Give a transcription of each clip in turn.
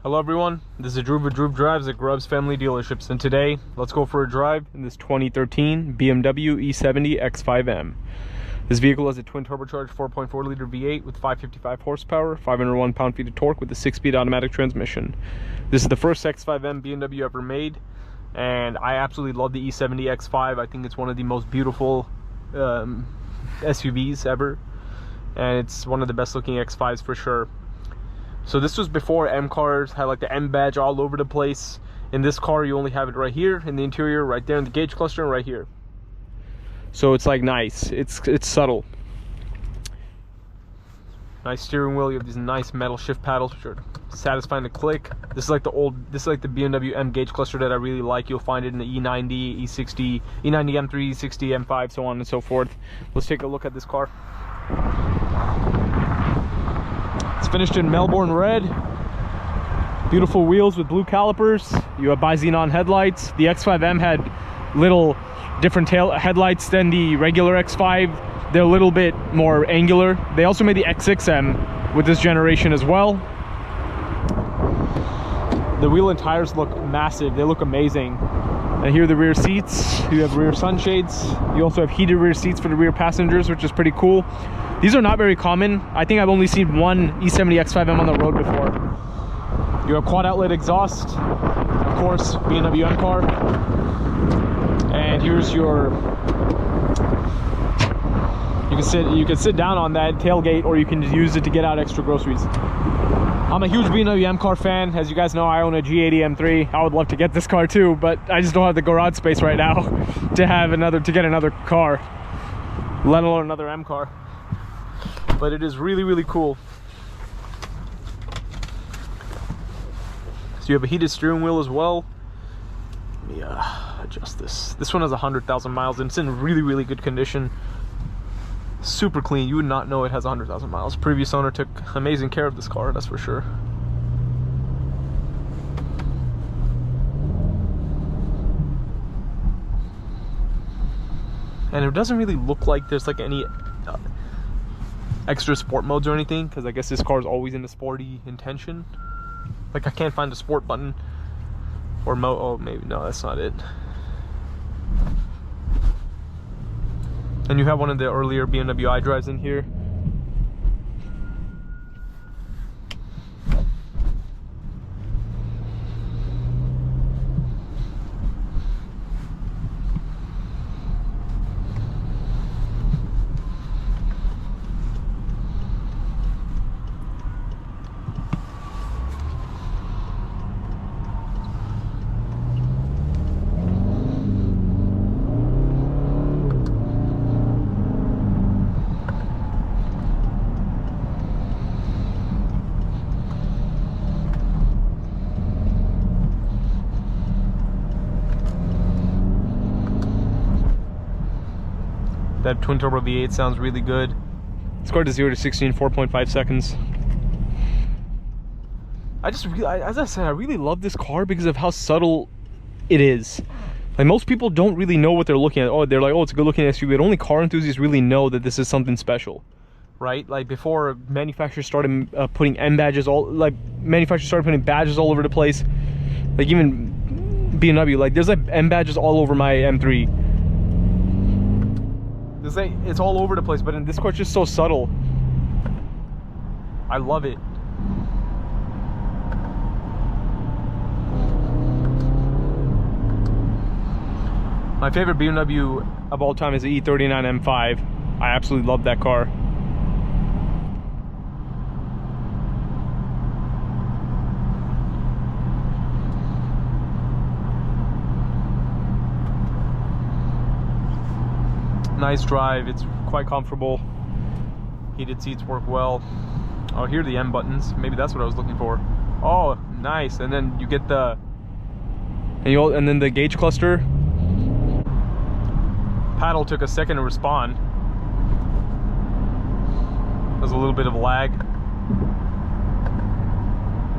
Hello everyone, this is Drew with Drew Drives at Grubbs Family Dealerships, and today let's go for a drive in this 2013 BMW E70 X5M. This vehicle has a twin turbocharged 4.4 liter V8 with 555 horsepower, 501 pound-feet of torque with a 6-speed automatic transmission. This is the first X5M BMW ever made, and I absolutely love the E70 X5. I think it's one of the most beautiful SUVs ever, and it's one of the best looking X5s for sure. So this was before M cars had like the M badge all over the place. In this car, you only have it right here in the interior, right there in the gauge cluster, and right here. So it's like nice. It's subtle. Nice steering wheel. You have these nice metal shift paddles, which are satisfying to click. This is like the BMW M gauge cluster that I really like. You'll find it in the E90, E60, E90 M3, E60 M5, so on and so forth. Let's take a look at this car. It's finished in Melbourne red. Beautiful wheels with blue calipers. You have bi-xenon headlights. The X5M had little different tail headlights than the regular X5. They're a little bit more angular. They also made the X6M with this generation as well. The wheel and tires look massive. They look amazing. And here are the rear seats. You have rear sunshades. You also have heated rear seats for the rear passengers, which is pretty cool. These are not very common. I think I've only seen one E70 X5M on the road before. You have quad outlet exhaust, of course, BMW M car. And here's your, you can sit down on that tailgate, or you can use it to get out extra groceries. I'm a huge BMW M car fan. As you guys know, I own a G80 M3. I would love to get this car too, but I just don't have the garage space right now to get another car, let alone another M car. But it is really, really cool. So you have a heated steering wheel as well. Let me adjust this. This one has 100,000 miles and it's in really, really good condition. Super clean. You would not know it has 100,000 miles. Previous owner took amazing care of this car, that's for sure. And it doesn't really look like there's like any extra sport modes or anything, because I guess this car is always in the sporty intention. Like I can't find the sport button or oh maybe, no, that's not it. And you have one of the earlier BMW iDrives in here. That twin turbo V8 sounds really good. It's car to 0 to 60 in 4.5 seconds. As I said, I really love this car because of how subtle it is. Like most people don't really know what they're looking at. Oh, they're like, oh, it's a good looking SUV, but only car enthusiasts really know that this is something special, right? Like before manufacturers started putting M badges manufacturers started putting badges all over the place. Like even BMW, like there's like M badges all over my M3. It's all over the place, but in this car it's just so subtle. I love it. My favorite BMW of all time is the E39 M5. I absolutely love that car. Nice drive, it's quite comfortable. Heated seats work well. Oh, here are the M buttons. Maybe that's what I was looking for. Oh, nice. And then you get and then the gauge cluster. Paddle took a second to respond. There's a little bit of lag.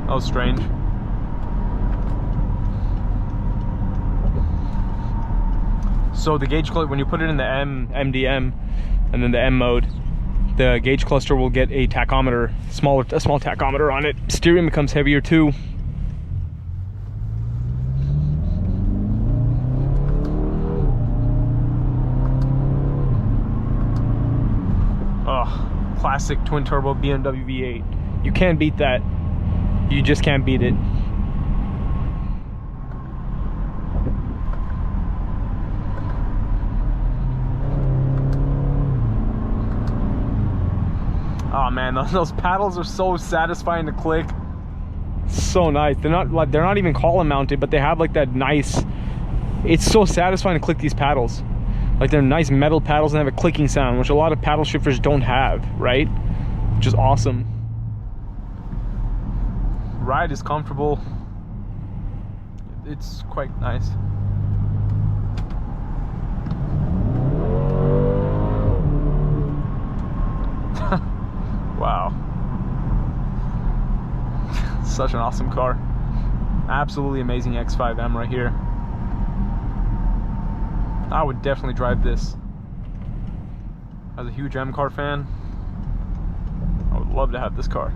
That was strange. So the gauge cluster, when you put it in the MDM and then the M mode, the gauge cluster will get a tachometer, a small tachometer on it. Steering becomes heavier too. classic twin turbo BMW V8. You can't beat that. You just can't beat it. Oh man, those paddles are so satisfying to click. So nice. They're not even column mounted, but they have like that nice, it's so satisfying to click these paddles. Like they're nice metal paddles and have a clicking sound, which a lot of paddle shifters don't have, right? Which is awesome. Ride is comfortable. It's quite nice. Wow. Such an awesome car. Absolutely amazing X5M right here. I would definitely drive this. As a huge M car fan, I would love to have this car.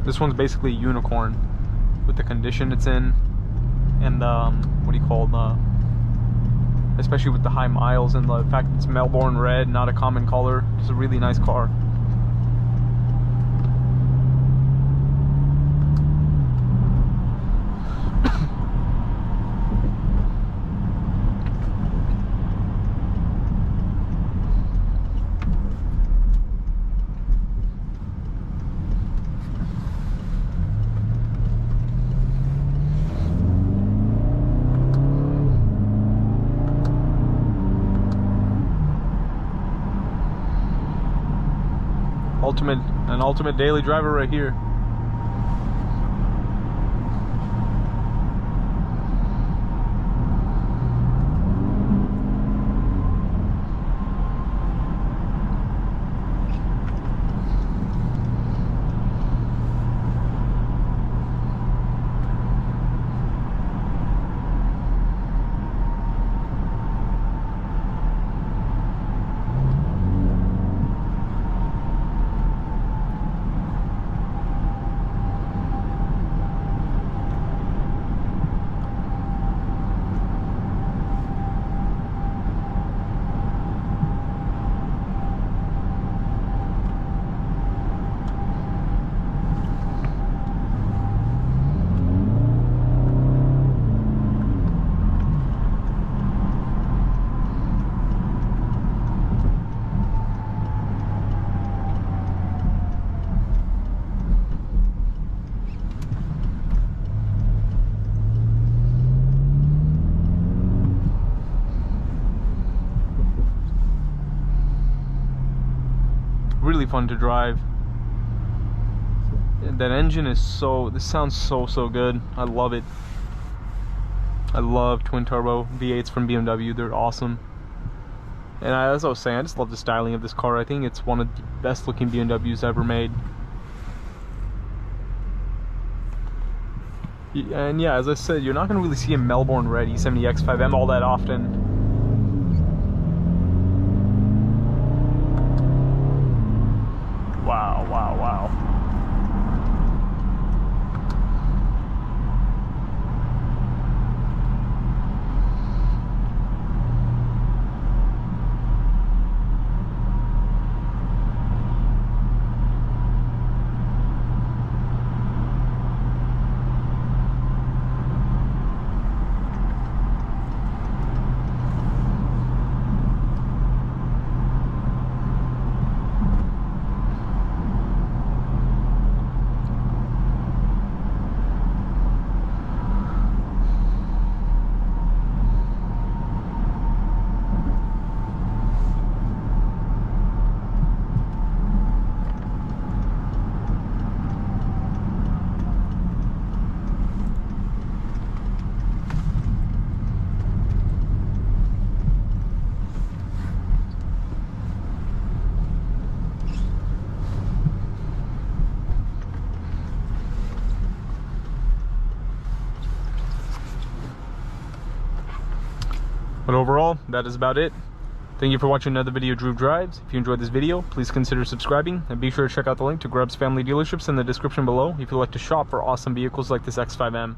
This one's basically a unicorn with the condition it's in and what do you call especially with the high miles and the fact that it's Melbourne red, not a common color. It's a really nice car. An ultimate daily driver right here. Really fun to drive. That engine is this sounds so good. I love it. I love twin turbo V8s from BMW. They're awesome. And as I was saying, I just love the styling of this car. I think it's one of the best looking BMWs ever made. And yeah, as I said, you're not going to really see a Melbourne red E70 X5M all that often. Wow, wow, wow. But overall, that is about it. Thank you for watching another video of Drew Drives. If you enjoyed this video, please consider subscribing and be sure to check out the link to Grubbs Family Dealerships in the description below if you'd like to shop for awesome vehicles like this X5M.